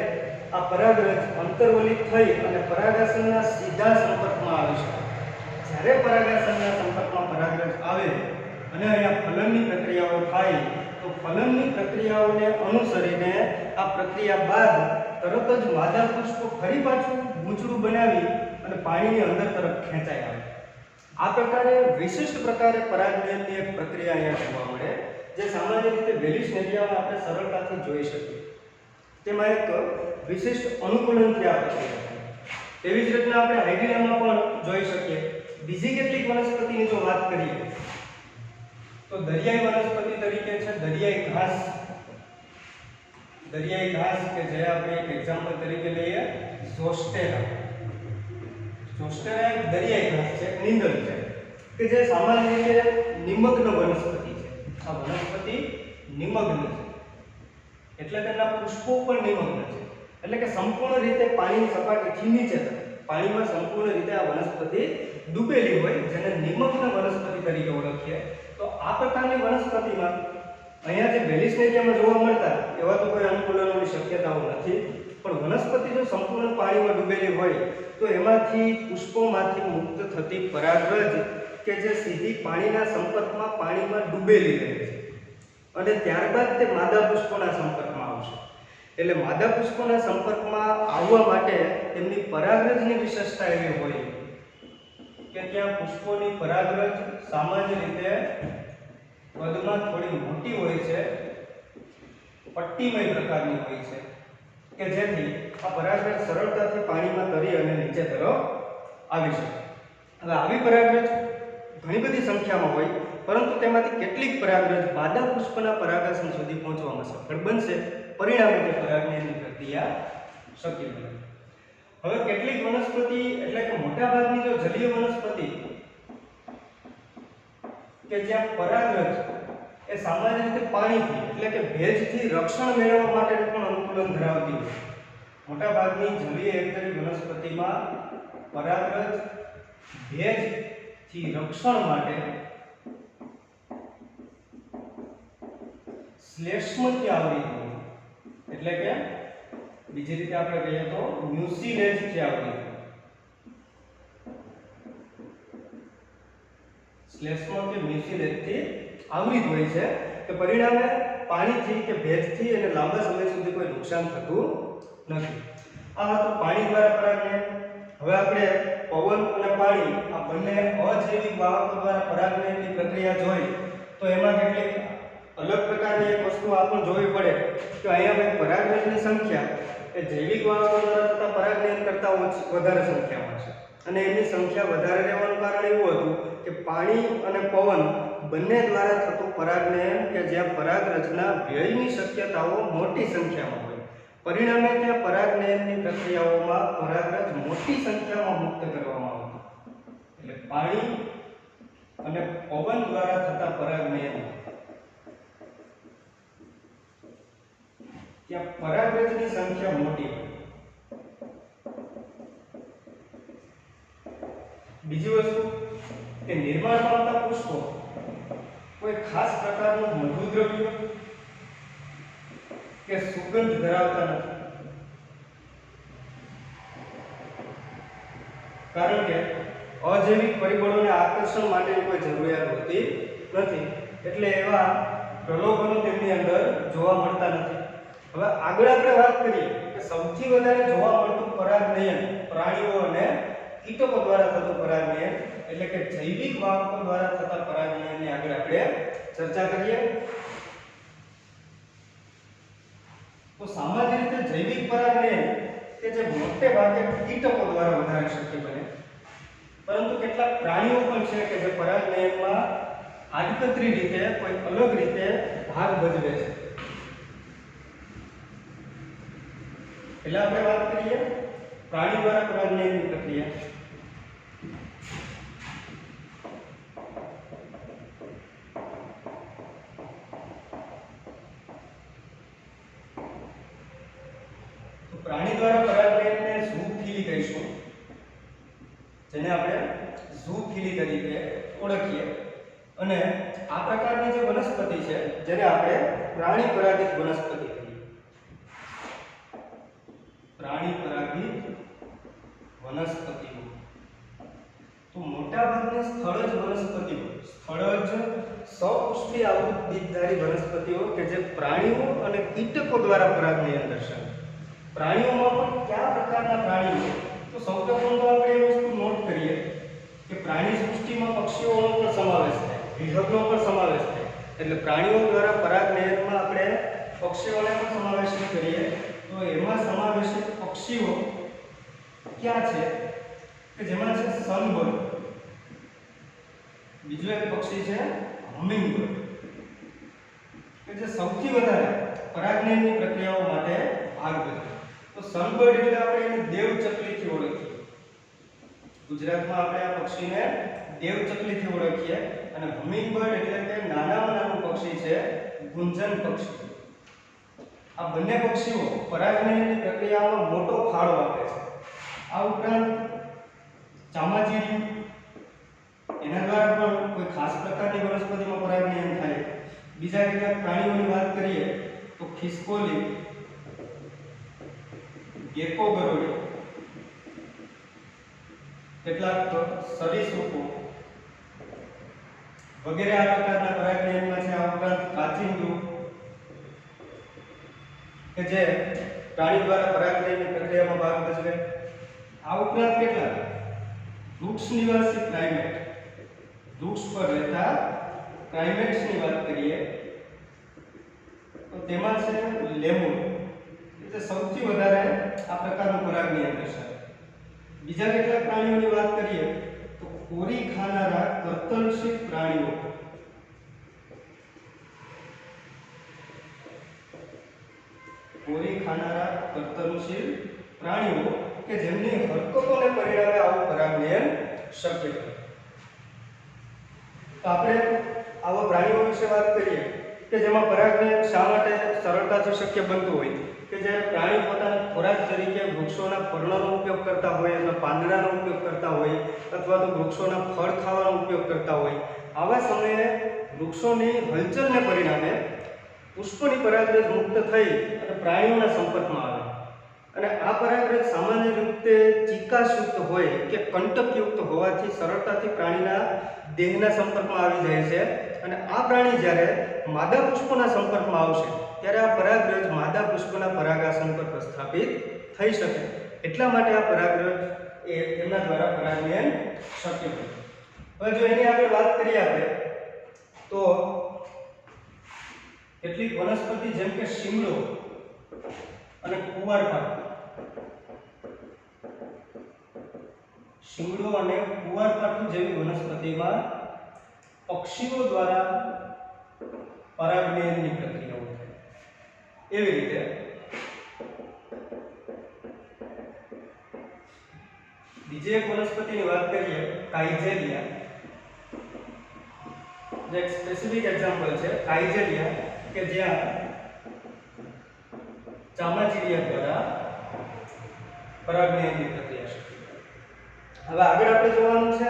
આ પરાગરજ અંતર્વલિત થઈ અને પરાગાસનના સીધા સંપર્કમાં આવી શકે. જ્યારે પરાગાસનના સંપર્કમાં પરાગરજ આવે અને અહીંયા ફલનની પ્રક્રિયાઓ થાય તો ફલનની પ્રક્રિયાઓને અનુસરીને આ પ્રક્રિયા બાદ તરત જ માદા પુષ્પ ફરી પાછું ગૂંચળું બનાવી અને પાણીની અંદર તરફ ખેંચાઈ આવે. આ પ્રકારે વિશિષ્ટ પ્રકારે પરાગનયનની એક પ્રક્રિયા અહીંયા જોવા મળે, જે સામાન્ય રીતે વેલિસ્નેરિયામાં આપણે સરળતાથી જોઈ શકીએ. તેમાં એક વિશિષ્ટ અનુકૂલનથી આ પ્રક્રિયા થાય. તેવી જ રીતના આપણે હાઇડ્રેનિયામાં પણ જોઈ શકીએ. બીજી કેટલીક વનસ્પતિની જો વાત કરીએ તો દરિયાઈ વનસ્પતિ તરીકે છે દરિયાઈ ઘાસ. દરિયાઈ ઘાસ કે જે આપણે એક એક્ઝામ્પલ તરીકે લઈએ ઝોસ્ટેરા. ઝોસ્ટેરા એક દરિયાઈ ઘાસ છે, નીંદણ છે કે જે સામાન્ય રીતે નિમગ્ન વનસ્પતિ છે. આ વનસ્પતિ નિમગ્ન છે એટલે તેના પુષ્પો પણ નિમગ્ન છે, એટલે કે સંપૂર્ણ રીતે પાણીની સપાટીથી નીચે છે. પાણીમાં સંપૂર્ણ રીતે આ વનસ્પતિ ડૂબેલી હોય, જેને નિમગ્ન વનસ્પતિ તરીકે ઓળખીએ. તો આ પ્રકારની વનસ્પતિમાં અહીંયા જે વેલિસ્નેરિયામાં જોવા મળતા એવા તો કોઈ અનુકૂલનોની શક્યતાઓ નથી, પણ વનસ્પતિ જો સંપૂર્ણ પાણીમાં ડૂબેલી હોય તો એમાંથી પુષ્પોમાંથી મુક્ત થતી પરાગરજ કે જે સીધી પાણીના સંપર્કમાં પાણીમાં ડૂબેલી રહે છે અને ત્યારબાદ તે માદા પુષ્પોના સંપર્કમાં આવશે. એટલે માદા પુષ્પોના સંપર્કમાં આવવા માટે તેમની પરાગરજની વિશેષતા એવી હોય કે ત્યાં પુષ્પોની પરાગરજ સામાન્ય રીતે કદમાં થોડી મોટી હોય છે, પટ્ટીમય પ્રકારની હોય છે કે જેથી આ પરાગરજ સરળતાથી પાણીમાં તરી અને નીચે તરફ આવી શકે. હવે આવી પરાગરજ ઘણી બધી સંખ્યામાં હોય, પરંતુ તેમાંથી કેટલીક પરાગરજ માદા પુષ્પના પરાગાસન સુધી પહોંચવામાં સફળ બનશે. પરિણામે તે પરાગનયનની પ્રક્રિયા શક્ય બને. હવે કેટલીક વનસ્પતિ એટલે કે મોટાભાગની જો જલીય વનસ્પતિ કે જ્યાં પરાગરજ એ સામાન્ય રીતે પાણીથી એટલે કે ભેજથી રક્ષણ મેળવવા માટે પણ અનુકૂલન ધરાવતી હોય. મોટાભાગની જલીય એકતરી વનસ્પતિમાં પરાગરજ ભેજથી રક્ષણ માટે શ્લેષ્મથી આવરી હોય, એટલે કે બીજી રીતે આપણે કહીએ તો મ્યુસિલેજથી આવરી હોય. શ્લેષ્મ કે મ્યુસિલેજથી આવૃત હોય છે કે પરિણામે પાણીથી કે ભેજથી એને લાંબા સમય સુધી કોઈ નુકસાન થતું નથી. આ હતું પાણી દ્વારા પરાગનયન. હવે આપણે પવન અને પાણી આ બંને અજૈવિક વાહકો દ્વારા પરાગનયનની પ્રક્રિયા જોઈ તો એમાં કેટલીક અલગ પ્રકારની એક વસ્તુ આપણે જોવી પડે કે અહીંયા પરાગરજની સંખ્યા એ જૈવિક વાહકો દ્વારા થતા પરાગનયન કરતાં વધારે સંખ્યામાં છે અને એની સંખ્યા વધારે રહેવાનું કારણ એવું હતું કે પાણી અને પવન બંને દ્વારા થતું પરાગનયન કે જ્યાં પરાગરજના વ્યયની શક્યતાઓ મોટી સંખ્યામાં હોય. પરિણામે ત્યાં પરાગનયનની પ્રક્રિયાઓમાં પરાગરજ મોટી સંખ્યામાં મુક્ત કરવામાં આવતી. એટલે પાણી અને પવન દ્વારા થતા પરાગનયન ત્યાં પરાગરજની સંખ્યા મોટી હોય. બીજી વસ્તુ કે નિર્માણ પામતા પુષ્પો કોઈ ખાસ પ્રકારનું મધુદ્રવ્ય કે સુગંધ ધરાવતા નથી, કારણ કે અજૈવિક પરિબળોને આકર્ષણ માટેની કોઈ જરૂરિયાત હોતી નથી, એટલે એવા પ્રલોભનો તેમની અંદર જોવા મળતા નથી. હવે આગળ આપણે વાત કરીએ કે સૌથી વધારે જોવા મળતું પરાગનયન પ્રાણીઓ અને કીટકો દ્વારા થતું પરાગનયન એટલે કે જૈવિક વાહકો દ્વારા થતા પરાગનયનની આગળ આપણે ચર્ચા કરીએ. તો સામાન્ય રીતે જૈવિક પરાગનયન કે જે મોટે ભાગે કીટકો દ્વારા વધારે શક્ય બને, પરંતુ કેટલાક પ્રાણીઓ પણ છે કે જે પરાગનયનમાં આડકતરી રીતે કોઈ અલગ રીતે ભાગ ભજવે છે. એટલે આપણે વાત કરીએ પ્રાણી દ્વારા પરાગનયનની પ્રક્રિયા. પ્રાણી દ્વારા પરાગનયનને ઝૂથીલી કહીશું, જેને આપણે ઝૂથીલી તરીકે ઓળખીએ. અને આ પ્રકારની જે વનસ્પતિ છે જેને આપણે પ્રાણી પરાગિત વનસ્પતિ કહીએ. પ્રાણી પરાગિત વનસ્પતિઓ તો મોટાભાગની સ્થળજ વનસ્પતિઓ, સ્થળજ સપુષ્પી આવૃત બીજધારી વનસ્પતિઓ કે જે પ્રાણીઓ અને કીટકો દ્વારા પરાગનયન દર્શાવે. પ્રાણીઓમાં પણ કયા પ્રકારના પ્રાણીઓ? તો સૌપ્રથમ તો આપણે એ વસ્તુ નોટ કરીએ કે પ્રાણી સૃષ્ટિમાં પક્ષીઓનો પણ સમાવેશ થાય, વિહંગનો પણ સમાવેશ થાય. એટલે પ્રાણીઓ દ્વારા પરાગનયનમાં આપણે પક્ષીઓને પણ સમાવેશ કરીએ તો એમાં સમાવેશિત પક્ષીઓ ક્યાં છે કે જેમાં છે સનબર્ડ, બીજું એક પક્ષી છે હમિંગબર્ડ, કે જે સૌથી વધારે પરાગનયનની પ્રક્રિયાઓ માટે ભાગ ભજવે. તો સનબર્ડ એટલે આપણે એને દેવચકલીથી ઓળખીએ. ગુજરાતમાં આપણે આ પક્ષીને દેવચકલીથી ઓળખીએ. અને હમિંગબર્ડ એટલે કે નાનામાં નાનું પક્ષી છે ગુંજન પક્ષી. આ બંને પક્ષીઓ પરાગનયનની પ્રક્રિયામાં મોટો ફાળો આપે છે. આ ઉપરાંત ચામાચીડિયું, એના દ્વારા પણ કોઈ ખાસ પ્રકારની વનસ્પતિમાં પરાગનયન થાય. બીજા કેટલાક પ્રાણીઓની વાત કરીએ તો ખિસકોલી, ગેકો ગરોળી, કેટલાક સરીસૃપો વગેરે આ પ્રકારના પરાગનયનમાં છે. આ ઉપરાંત કાચિંડું કે જે પ્રાણી દ્વારા પરાગનયનની પ્રક્રિયામાં ભાગ ભજવે. આ ઉપરાંત કેટલાક વૃક્ષ નિવાસી પ્રાઇમેટ, વૃક્ષ પર રહેતા પ્રાઇમેટ્સની વાત કરીએ તો તેમાં છે લેમુર, એટલે સૌથી વધારે આ પ્રકારનું પરાગનયન દર્શાવે. બીજા કેટલાક પ્રાણીઓની વાત કરીએ તો કોરી ખાનારા કર્તનશીલ પ્રાણીઓ, કોરી ખાનારા કર્તનશીલ પ્રાણીઓ કે જેમની હરકતોને પરિણામે આવું પરાગનયન શક્ય બને. તો આપણે આવા પ્રાણીઓ વિશે વાત કરીએ કે જેમાં પરાગનયન શા માટે સરળતાથી શક્ય બનતું હોય. કે જે પ્રાણી પોતાના ખોરાક તરીકે વૃક્ષોના પર્ણનો ઉપયોગ કરતા હોય અથવા પાંદડાનો ઉપયોગ કરતા હોય અથવા તો વૃક્ષોના ફળ ખાવાનો ઉપયોગ કરતા હોય, આવા સમયે વૃક્ષોની હલચલને પરિણામે પુષ્પની પરાગરજ મુક્ત થઈ અને પ્રાણીઓના સંપર્કમાં આવે. અને આ પરાગરજ સામાન્ય રીતે ચિકાસયુક્ત હોય કે કંટકયુક્ત હોવાથી સરળતાથી પ્રાણીના દેહના સંપર્કમાં આવી જાય છે. અને આ પ્રાણી જ્યારે માદા પુષ્પોના સંપર્કમાં આવશે ત્યારે આ પરાગરજ માદા પુષ્પના પરાગાસન પર પ્રસ્થાપિત થઈ શકે. એટલા માટે આ પરાગરજ એમના દ્વારા પરાગનયન શક્ય બને. હવે જો એની આગળ વાત કરીએ આપણે તો કેટલીક વનસ્પતિ જેમ કે શિમલો અને કુંવારપાઠું, શિમલો અને કુંવારપાઠું જેવી વનસ્પતિમાં પક્ષીઓ દ્વારા પરાગનયનની પ્રક્રિયાઓ થાય. એવી રીતે બીજી એક વનસ્પતિની વાત કરીએ કાઇઝેલિયા, જે એક સ્પેસિફિક એક્ઝામ્પલ છે કાઇઝેલિયા કે જ્યાં ચામાચીડિયા દ્વારા પરાગનયનની પ્રક્રિયા શક્ય. હવે આગળ આપણે જોવાનું છે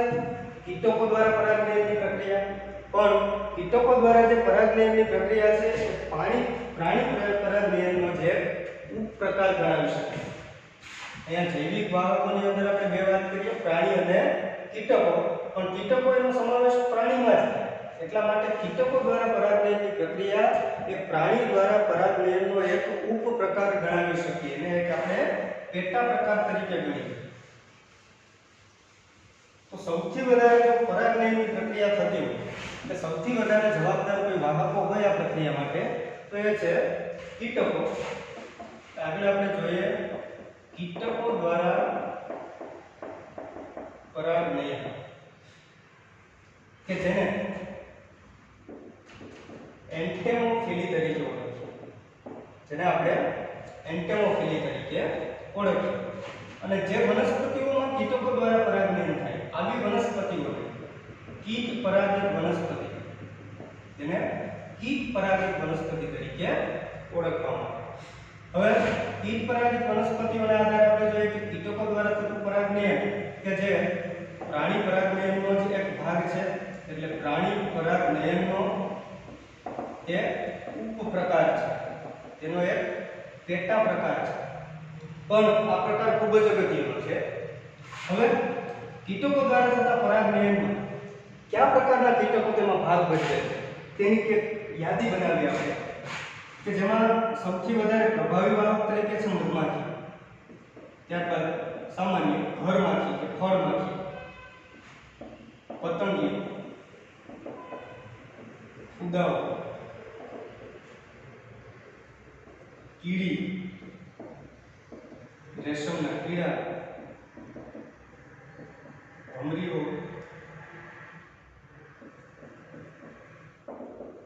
કીટકો દ્વારા પરાગનયનની પ્રક્રિયા. પણ કીટકો દ્વારા જે પરાગનયનની પ્રક્રિયા છે એ પ્રાણી પરાગનયનનો જે ઉપપ્રકાર ગણાવી શકાય. અહીંયા જૈવિક વાહકોની અંદર આપણે બે વાત કરીએ, પ્રાણી અને કીટકો. પણ કીટકો એનો સમાવેશ પ્રાણીમાં જ થાય. એટલા માટે કીટકો દ્વારા પરાગનયનની પ્રક્રિયા એ પ્રાણી દ્વારા પરાગનયનનો એક ઉપપ્રકાર ગણાવી શકીએ. એને એક આપણે પેટા પ્રકાર તરીકે ગણીએ. તો સૌથી વધારે જો પરાગનયનની પ્રક્રિયા થતી હોય એટલે સૌથી વધારે જવાબદાર કોઈ વાહકો હોય આ પ્રક્રિયા માટે તો એ છે કીટકો. આગળ આપણે જોઈએ કીટકો દ્વારા પરાગનયન કે જેને એન્ટેમોફિલી તરીકે ઓળખીએ. અને જે વનસ્પતિઓમાં કીટકો દ્વારા પરાગનયન થાય આવી વનસ્પતિઓને કીટ પરાગિત વનસ્પતિ, જેને કીટ પરાગિત વનસ્પતિ તરીકે ઓળખવામાં આવે. હવે કીટ પરાગિત વનસ્પતિઓના આધારે આપણે જોઈએ કે કીટકો દ્વારા થતું પરાગનયન કે જે પ્રાણી પરાગનયનનો જ એક ભાગ છે, એટલે પ્રાણી પરાગનયનનો એક ઉપપ્રકાર છે, તેનો એક પેટા પ્રકાર છે, પણ આ પ્રકાર ખૂબ જ અગત્યનો છે. હવે કીટકો દ્વારા થતા પરાગનયનમાં કયા પ્રકારના કીટકો તેમાં ભાગ ભજવે છે તેની એક યાદી બનાવી આપણે, કે જેમાં સૌથી વધારે પ્રભાવી વાહક તરીકે છે મધમાખી, ત્યારબાદ સામાન્ય ઘરમાખી કે ફળમાખી, પતંગિયું, ફુદાઓ, કીડી, રેશમના કીડા, ભમરીઓ,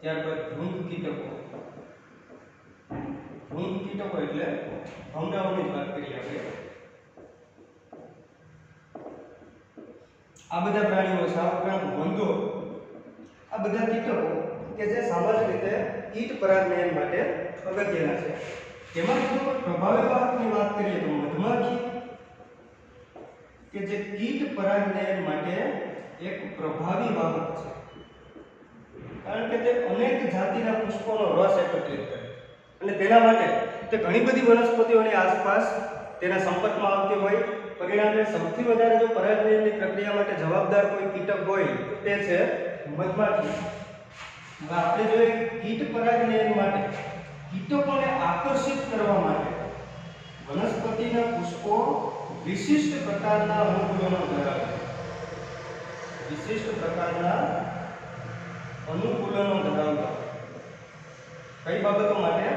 ત્યારબાદ ભૃંગ કીટકો. ભૃંગ કીટકો એટલે ભમરાઓની વાત કરીએ આપણે. આ બધા પ્રાણીઓ છે. આ ઉપરાંત વંદો, આ બધા કીટકો કે જે સામાન્ય રીતે કીટ પરાગનયન માટે અગત્યના છે. તેમાં જો પ્રભાવી વાહકની વાત કરીએ તો મધમાખી કે જે કીટ પરાગનયન માટે એક પ્રભાવી વાહક છે, કારણ કે તે અનેક જાતિના પુષ્પોનો રસ એકત્રિત કરે અને તેના માટે તે ઘણી બધી વનસ્પતિઓની આસપાસ તેના સંપર્કમાં આવતી હોય. પરિણામે સૌથી વધારે જો પરાગનયનની પ્રક્રિયા માટે જવાબદાર કોઈ કીટક હોય તો તે છે મધમાખી. હવે આપણે જોઈએ કીટ પરાગનયન માટે કીટકોને આકર્ષિત કરવા માટે વનસ્પતિના પુષ્પો વિશિષ્ટ પ્રકારના અનુકૂલનો ધરાવે છે. વિશિષ્ટ પ્રકારના અનુકૂલનો ધરાવતા કઈ બાબતો માટે?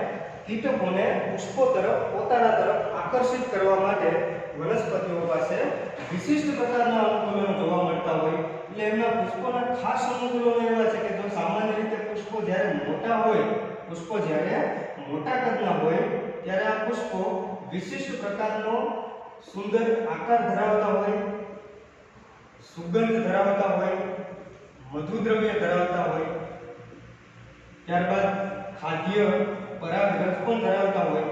કીટકોને પુષ્પો તરફ પોતાના તરફ આકર્ષિત કરવા માટે વનસ્પતિઓ પાસે વિશિષ્ટ પ્રકારના અનુકૂલનો જોવા મળતા હોય. એટલે એમના પુષ્પોના ખાસ અનુકૂલનો એવા છે કે જો સામાન્ય રીતે પુષ્પો જ્યારે મોટા કદના હોય ત્યારે આ પુષ્પો વિશિષ્ટ પ્રકારનો સુંદર આકાર ધરાવતા હોય, સુગંધ ધરાવતા હોય, મધુદ્રવ્ય ધરાવતા હોય, ત્યારબાદ ખાદ્ય પરાગરજ પણ ધરાવતા હોય.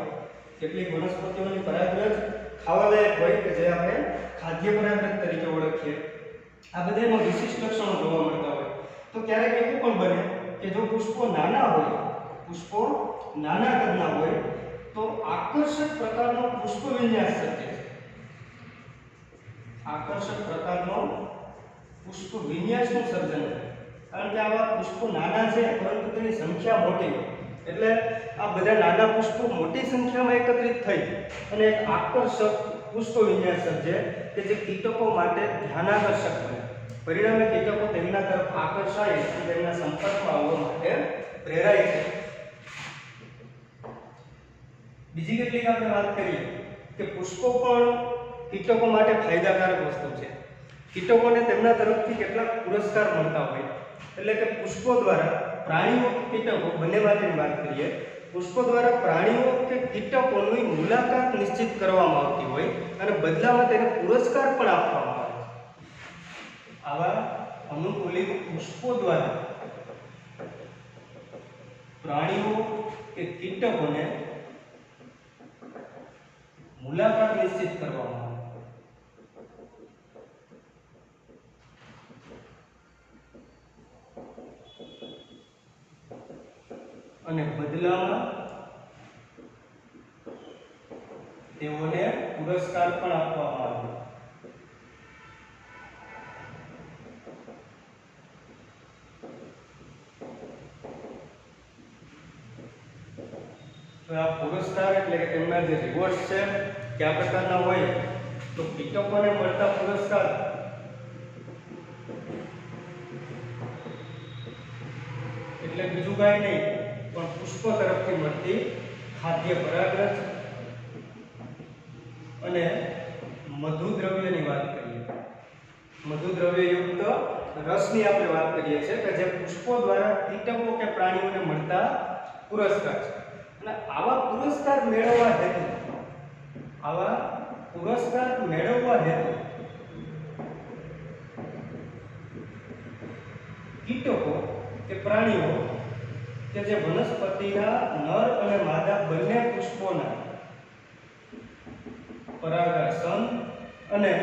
કેટલીક વનસ્પતિઓની પરાગરજ ખાવાલાયક હોય કે જે આપણે ખાદ્ય પરાગરજ તરીકે ઓળખીએ. આ બધામાં વિશિષ્ટ લક્ષણો જોવા મળતા હોય. તો ક્યારેક એવું પણ બને કે જો પુષ્પો નાના કદના હોય તો આકર્ષક પ્રકારનો પુષ્પ વિન્યાસ સર્જે છે. આકર્ષક પ્રકારનો પુષ્પ વિન્યાસનું સર્જન થાય, કારણ કે આવા પુષ્પો નાના છે પરંતુ તેની સંખ્યા મોટી હોય. એટલે આ બધા નાના પુષ્પો મોટી સંખ્યામાં એકત્રિત થઈ અને એક આકર્ષક પુષ્પ વિન્યાસ સર્જે કે જે કીટકો માટે ધ્યાનાકર્ષક બને. પરિણામે કીટકો તેમના તરફ આકર્ષાય અને તેમના સંપર્કમાં આવવા માટે પ્રેરાય છે. બીજી કેટલીક આપણે વાત કરીએ કે પુષ્પો પણ કીટકો માટે ફાયદાકારક વસ્તુ છે. કીટકોને તેમના તરફથી કેટલાક પુરસ્કાર મળતા હોય. એટલે કે પુષ્પો દ્વારા પ્રાણીઓ કે કીટકો બંને માટેની વાત કરીએ, પુષ્પો દ્વારા પ્રાણીઓ કે કીટકોની મુલાકાત નિશ્ચિત કરવામાં આવતી હોય અને બદલામાં તેને પુરસ્કાર પણ આપવામાં આવે છે. આવા અનુકૂલિત પુષ્પો દ્વારા પ્રાણીઓ કે કીટકોને મુલાકાત નિશ્ચિત કરવામાં આવે. અને બદલામાં તેઓને પુરસ્કાર પણ આપવામાં આવે. તો આ પુરસ્કાર એટલે કે તેમના જે રિવોર્ડ છે કયા પ્રકારના હોય તો કીટકોને મળતા પુરસ્કાર એટલે બીજું કાંઈ નહીં પણ પુષ્પો તરફથી મળતી ખાદ્ય પરાગરજ અને મધુદ્રવ્યની વાત કરીએ. મધુદ્રવ્યયુક્ત રસની આપણે વાત કરીએ છીએ કે જે પુષ્પો દ્વારા કીટકો કે પ્રાણીઓને મળતા પુરસ્કાર છે. અને આવા પુરસ્કાર મેળવવા હેતુ કીટકો કે પ્રાણીઓ કે જે વનસ્પતિના નર અને માદા બંને પુષ્પોના પરાગાસન અને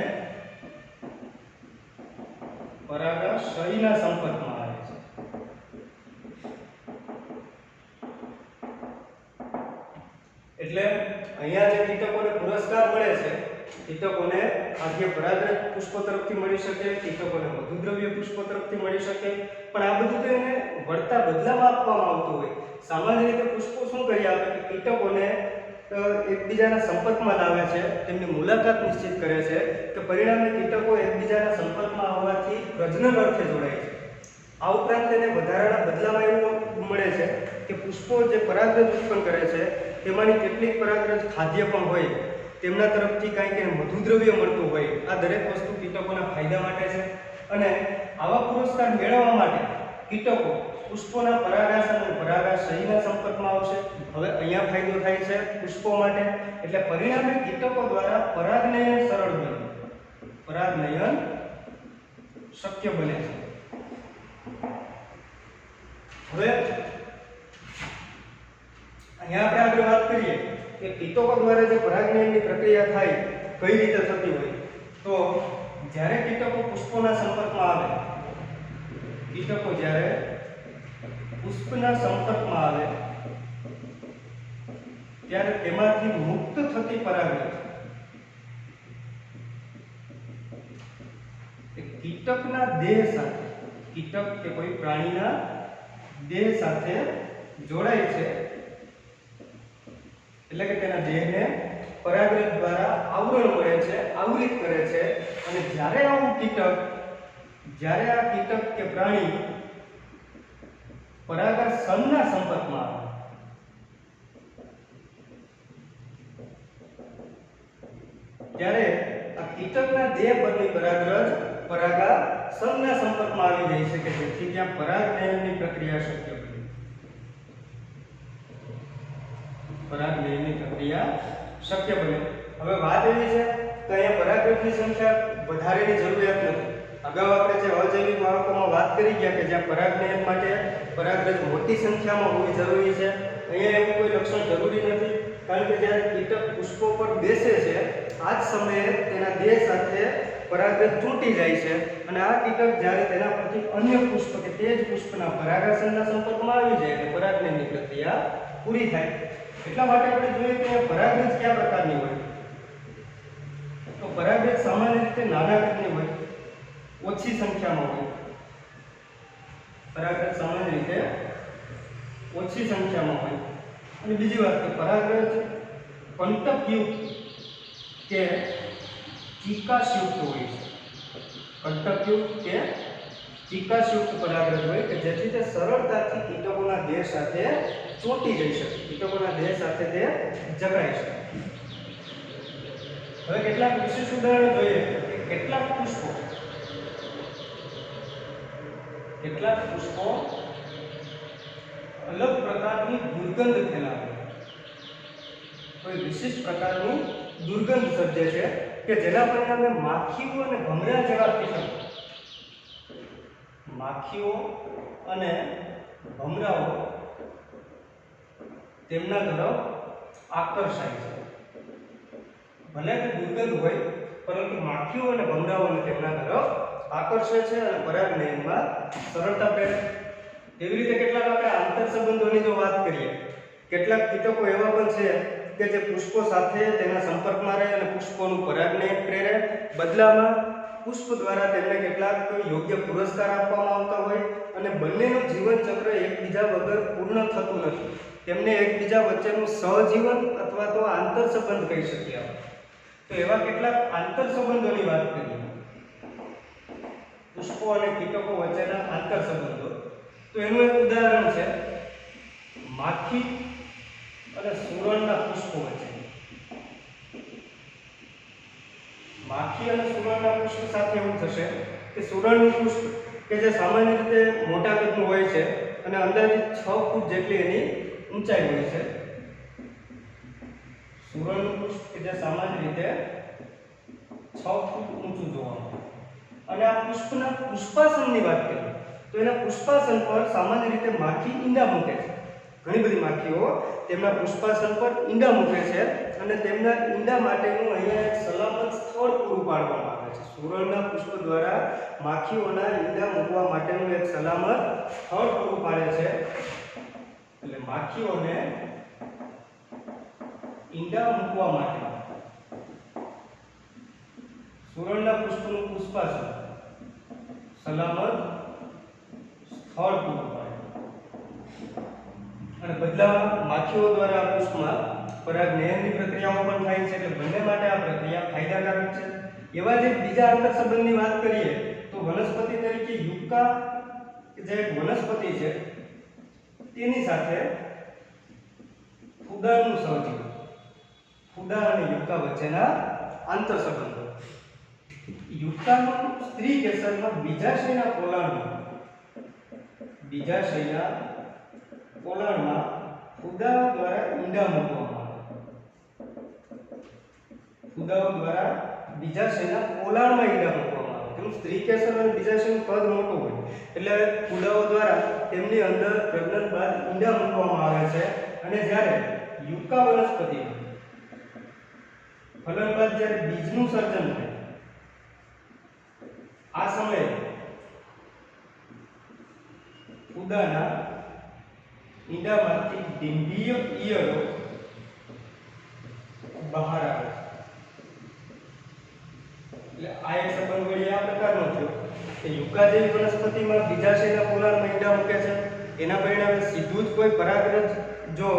પરાગાશયના સંપર્કમાં આવે છે. એટલે અહીંયા જે કીટકોને પુરસ્કાર મળે છે, કીટકોને આદ્ય પરાગરજ પુષ્પો તરફથી મળી શકે, કીટકોને મધુદ્રવ્ય પુષ્પો તરફથી મળી શકે, પણ આ બધું તો એને વળતા બદલામાં આપવામાં આવતું હોય. સામાન્ય રીતે પુષ્પો શું કરી આપે કે કીટકોને એકબીજાના સંપર્કમાં લાવે છે, તેમની મુલાકાત નિશ્ચિત કરે છે, કે પરિણામે કીટકો એકબીજાના સંપર્કમાં આવવાથી પ્રજનન અર્થે જોડાય છે. આ ઉપરાંત તેને વધારાના બદલામાં એવું મળે છે કે પુષ્પો જે પરાગરજ ઉત્પન્ન કરે છે તેમાંની કેટલીક પરાગરજ ખાદ્ય પણ હોય, તેમના તરફથી કાંઈક મધુદ્રવ્ય મળતું હોય. આ દરેક વસ્તુ કીટકોના ફાયદા માટે છે. અને આવા પુરસ્કાર મેળવવા માટે કીટકો પુષ્પોના પરાગાસન અને પરાગાશયના સંપર્કમાં આવશે. હવે અહીંયા ફાયદો થાય છે પુષ્પો માટે, એટલે પરિણામે કીટકો દ્વારા પરાગનયન સરળ બને, પરાગનયન શક્ય બને છે. હવે અહીંયા આપણે આગળ વાત કરીએ કે કીટકો દ્વારા જે પરાગનયનની પ્રક્રિયા થાય કઈ રીતે થતી હોય. તો જ્યારે કીટકો પુષ્પોના સંપર્કમાં આવે, કીટકો જ્યારે પુષ્પના સંપર્કમાં આવે ત્યારે તેમાંથી મુક્ત થતી પરાગરજ કીટકના દેહ સાથે, કીટક કે કોઈ પ્રાણીના દેહ સાથે જોડાય છે, એટલે કે તેના દેહને પરાગરજ દ્વારા આવરણ મળે છે, આવૃત કરે છે. અને જ્યારે આ કીટક કે પ્રાણી પરાગાશનના સંપર્કમાં આવે ત્યારે આ કીટકના દેહ પરની પરાગરજ પરાગાશનના સંપર્કમાં આવી જાય છે, કે જેથી ત્યાં પરાગનયનની પ્રક્રિયા શક્ય બને. પરાગનયનની પ્રક્રિયા શક્ય બને. હવે વાત એવી છે કે અહીંયા પરાગરજની સંખ્યા વધારેની જરૂરિયાત નથી. અગાઉ આપણે જે અજૈવિક વાહકોમાં વાત કરી ગયા કે જ્યાં પરાગનયન માટે પરાગરજ મોટી સંખ્યામાં હોવી જરૂરી છે, અહીંયા એવું કોઈ લક્ષણ જરૂરી નથી. કારણ કે જ્યારે કીટક પુષ્પો પર બેસે છે આ જ સમયે તેના દેહ સાથે પરાગરજ તૂટી જાય છે, અને આ કીટક જ્યારે તેના પરથી અન્ય પુષ્પ કે તે જ પુષ્પના પરાગાશનના સંપર્કમાં આવી જાય એટલે પરાગનયનની પ્રક્રિયા પૂરી થાય. એટલા માટે આપણે જોઈએ કે પરાગરજ કયા પ્રકારની હોય. તો પરાગરજ સામાન્ય રીતે નાના કદની હોય, ઓછી સંખ્યામાં હોય. પરાગરજ સામાન્ય રીતે ઓછી સંખ્યામાં હોય. અને બીજી વાત કે પરાગરજ કંટકયુક્ત કે ચિકાસયુક્ત હોય છે. કંટકયુક્ત કે ચિકાસયુક્ત પરાગરજ હોય કે જેથી તે સરળતાથી કીટકોના દેહ સાથે ચોંટી જઈ શકે, કીટકોના દેહ સાથે તે જકડાઈ શકે. હવે કેટલાક વિશેષ ઉદાહરણો જોઈએ કે કેટલાક પુષ્પો અલગ પ્રકારની દુર્ગંધ ફેલાવે, કોઈ વિશિષ્ટ પ્રકારની દુર્ગંધ સર્જે છે કે જેના પરિણામે માખીઓ અને ભમરા જેવા કીટકો, માખીઓ અને ભમરાઓ તેમના તરફ આકર્ષાય છે. ભલે તે દુર્ગંધ હોય પરંતુ માખીઓ અને ભમરાઓને તેમના તરફ આકર્ષે છે અને પરાગનયનમાં સરળતા પેદા. એવી રીતે કેટલાક આપણે આંતર સંબંધોની જો વાત કરીએ, કેટલાક કીટકો એવા પણ છે કે જે પુષ્પો સાથે તેના સંપર્કમાં રહે અને પુષ્પોનું પરાગનયન પ્રેરે. બદલામાં પુષ્પ દ્વારા તેમને કેટલાક યોગ્ય પુરસ્કાર આપવામાં આવતા હોય અને બંનેનું જીવન ચક્ર એકબીજા વગર પૂર્ણ થતું નથી. તેમને એકબીજા વચ્ચેનું સહજીવન અથવા તો આંતર સંબંધ કહી શકીએ આપણે. તો એવા કેટલાક આંતર સંબંધોની વાત કરીએ, પુષ્પો અને કીટકો વચ્ચેના આંતર સંબંધો. તો એનું એક ઉદાહરણ છે માખી અને સુરણના પુષ્પો વચ્ચે. માખી અને સુરણના પુષ્પ સાથે એવું થશે કે સુરણનું પુષ્પ કે જે સામાન્ય રીતે મોટા કદનું હોય છે અને અંદાજિત 6 ફૂટ જેટલી એની ઊંચાઈ હોય છે, સુરણનું પુષ્પ કે જે સામાન્ય રીતે 6 ફૂટ ઊંચું જોવા મળે. અને આ પુષ્પના પુષ્પાસનની વાત કરીએ તો એના પુષ્પાસન પર સામાન્ય રીતે માખી ઈંડા મૂકે છે. ઘણી બધી માખીઓ તેમના પુષ્પાસન પર ઈંડા મૂકે છે અને તેમના ઈંડા માટેનું અહીંયા એક સલામત સ્થળ પૂરું પાડવામાં આવે છે. સુરણના પુષ્પ દ્વારા માખીઓના ઈંડા મૂકવા માટેનું એક સલામત સ્થળ પૂરું પાડે છે. એટલે માખીઓને ઈંડા મૂકવા માટે સુરણના પુષ્પનું પુષ્પાસન સલામત સ્થળ પૂરું પાડે અને બદલામાં માખીઓ દ્વારા આ પુષ્પમાં પરાગનયનની પ્રક્રિયાઓ પણ થાય છે. એટલે બંને માટે આ પ્રક્રિયા ફાયદાકારક છે. એવા જ બીજા આંતર સંબંધની વાત કરીએ તો વનસ્પતિ તરીકે યુક્કા જે એક વનસ્પતિ છે તેની સાથે ફૂદાનું સહજીવન, ફૂદા અને યુક્કા વચ્ચેના આંતર સંબંધો. યુક્કાનું સ્ત્રી કેસરમાં બીજાશયના પોલાણમાં ફૂદાઓ દ્વારા ઈંડા મૂકવામાં આવે. ફૂદાઓ દ્વારા બીજાશયના પોલાણમાં ઈંડા મૂકવામાં આવે. તેનું સ્ત્રી કેસર અને બીજાશયનું કદ મોટું હોય એટલે ફૂદાઓ દ્વારા તેમની અંદર પ્રજનન બાદ ઈંડા મૂકવામાં આવે છે. અને જ્યારે યુક્કા વનસ્પતિ ફલન બાદ જ્યારે બીજનું સર્જન થાય આ સમયે ફૂદાના ઈંડામાંથી ડિંભીય ઈયળો બહાર આવે છે. એટલે આ એક સંબંધ વળી આ પ્રકારનો થયો કે યુક્કા જેવી વનસ્પતિમાં બીજાશયના પોલાણમાં ઈંડા મૂકે છે. એના પરિણામે સીધું જ કોઈ પરાગરજ જો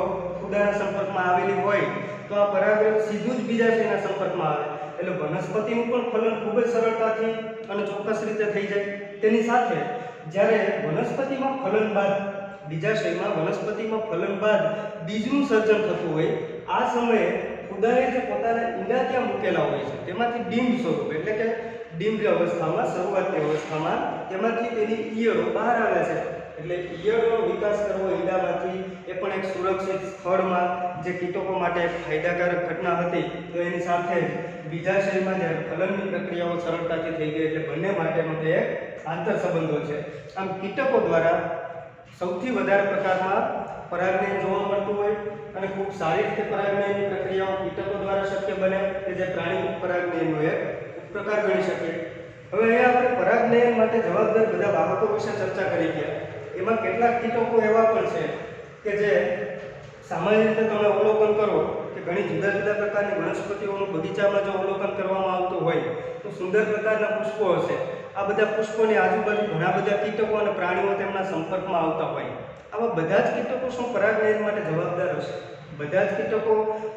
ફૂદાના સંપર્કમાં આવેલી હોય તો આ પરાગરજ સીધું જ બીજાશયના સંપર્કમાં આવે એટલે વનસ્પતિનું પણ ફલન ખૂબ જ સરળતાથી અને ચોક્કસ રીતે થઈ જાય. તેની સાથે જ્યારે વનસ્પતિમાં ફલન બાદ બીજાશયમાં વનસ્પતિમાં ફલન બાદ બીજનું સર્જન થતું હોય આ સમયે ફૂદાએ જે પોતાના ઈંડા ત્યાં મૂકેલા હોય છે તેમાંથી ડિમ્બ સ્વરૂપ એટલે કે ડિમ્બ અવસ્થામાં શરૂઆતની અવસ્થામાં તેમાંથી તેની ઈયળો બહાર આવે છે. એટલે ઈયળનો વિકાસ કરવો ઈંડામાંથી એ પણ એક સુરક્ષિત સ્થળમાં જે કીટકો માટે એક ફાયદાકારક ઘટના હતી. તો એની સાથે જ બીજાશયમાં જ્યારે ફલનની પ્રક્રિયાઓ સરળતાથી થઈ ગઈ એટલે બંને માટેનો તે એક આંતર સંબંધો છે. આમ કીટકો દ્વારા સૌથી વધારે પ્રકારમાં પરાગનયન જોવા મળતું હોય અને ખૂબ સારી રીતે પરાગનયનની પ્રક્રિયાઓ કીટકો દ્વારા શક્ય બને કે જે પ્રાણી પરાગનયનનો એક પ્રકાર ગણી શકીએ. હવે અહીંયા આપણે પરાગનયન માટે જવાબદાર બધા બાબતો વિશે ચર્ચા કરી ગયા. એમાં કેટલાક કીટકો એવા પણ છે કે જે સામાન્ય રીતે તમે અવલોકન કરો કે ઘણી જુદા જુદા પ્રકારની વનસ્પતિઓનું બગીચામાં જો અવલોકન કરવામાં આવતું હોય તો સુંદર પ્રકારના પુષ્પો હશે. આ બધા પુષ્પોની આજુબાજુ ઘણા બધા કીટકો અને પ્રાણીઓ તેમના સંપર્કમાં આવતા હોય. આવા બધા જ કીટકો શું પરાગનયન માટે જવાબદાર હશે? બધા જ કીટકો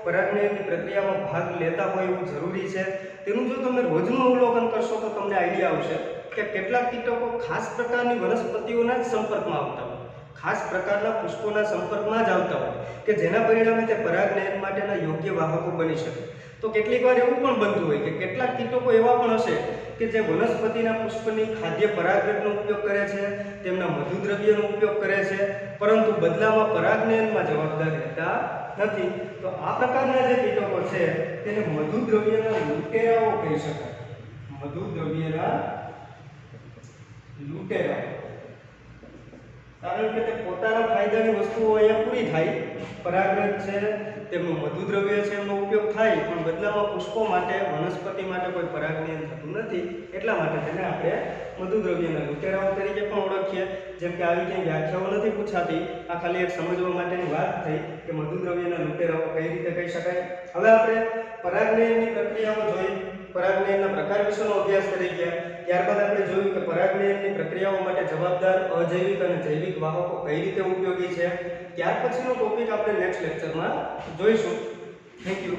પરાગનયનની પ્રક્રિયામાં ભાગ લેતા હોય એવું જરૂરી છે? તેનું જો તમે રોજનું અવલોકન કરશો તો તમને આઈડિયા આવશે કે કેટલાક કીટકો ખાસ પ્રકારની વનસ્પતિઓના જ સંપર્કમાં આવતા હોય, ખાસ પ્રકારના પુષ્પોના સંપર્કમાં જ આવતા હોય કે જેના પરિણામે તે પરાગનયન માટેના યોગ્ય વાહકો બની શકે. તો કેટલીક વાર એવું પણ બનતું હોય કે કેટલાક કીટકો એવા પણ હશે કે જે વનસ્પતિના પુષ્પની ખાદ્ય પરાગરજનો ઉપયોગ કરે છે, તેમના મધુદ્રવ્યનો ઉપયોગ કરે છે, પરંતુ બદલામાં પરાગનયનમાં જવાબદાર રહેતા નથી. તો આ પ્રકારના જે કીટકો છે તેને મધુદ્રવ્યના લૂંટેરાઓ કહી શકાય. મધુદ્રવ્યના લૂંટેરાઓ, કારણ કે તે પોતાના ફાયદાની વસ્તુઓ અહીંયા પૂરી થાય, પરાગરજ છે તેમનું મધુદ્રવ્ય છે એમનો ઉપયોગ થાય, પણ બદલામાં પુષ્પો માટે વનસ્પતિ માટે કોઈ પરાગનયન થતું નથી. એટલા માટે તેને આપણે મધુદ્રવ્યના લૂંટેરાઓ તરીકે પણ ઓળખીએ. જેમ કે આવી ક્યાંય વ્યાખ્યાઓ નથી પૂછાતી, આ ખાલી એક સમજવા માટેની વાત થઈ કે મધુદ્રવ્યના લૂંટેરાઓ કઈ રીતે કહી શકાય. હવે આપણે પરાગનયનની પ્રક્રિયાઓ જોઈ, પરાગનયનના પ્રકાર વિશેનો અભ્યાસ કરી ગયા. ત્યારબાદ આપણે જોયું કે પરાગનયનની પ્રક્રિયાઓ માટે જવાબદાર અજૈવિક અને જૈવિક વાહકો કઈ રીતે ઉપયોગી છે. ત્યાર પછીનો ટોપિક આપણે નેક્સ્ટ લેક્ચરમાં જોઈશું. Thank you.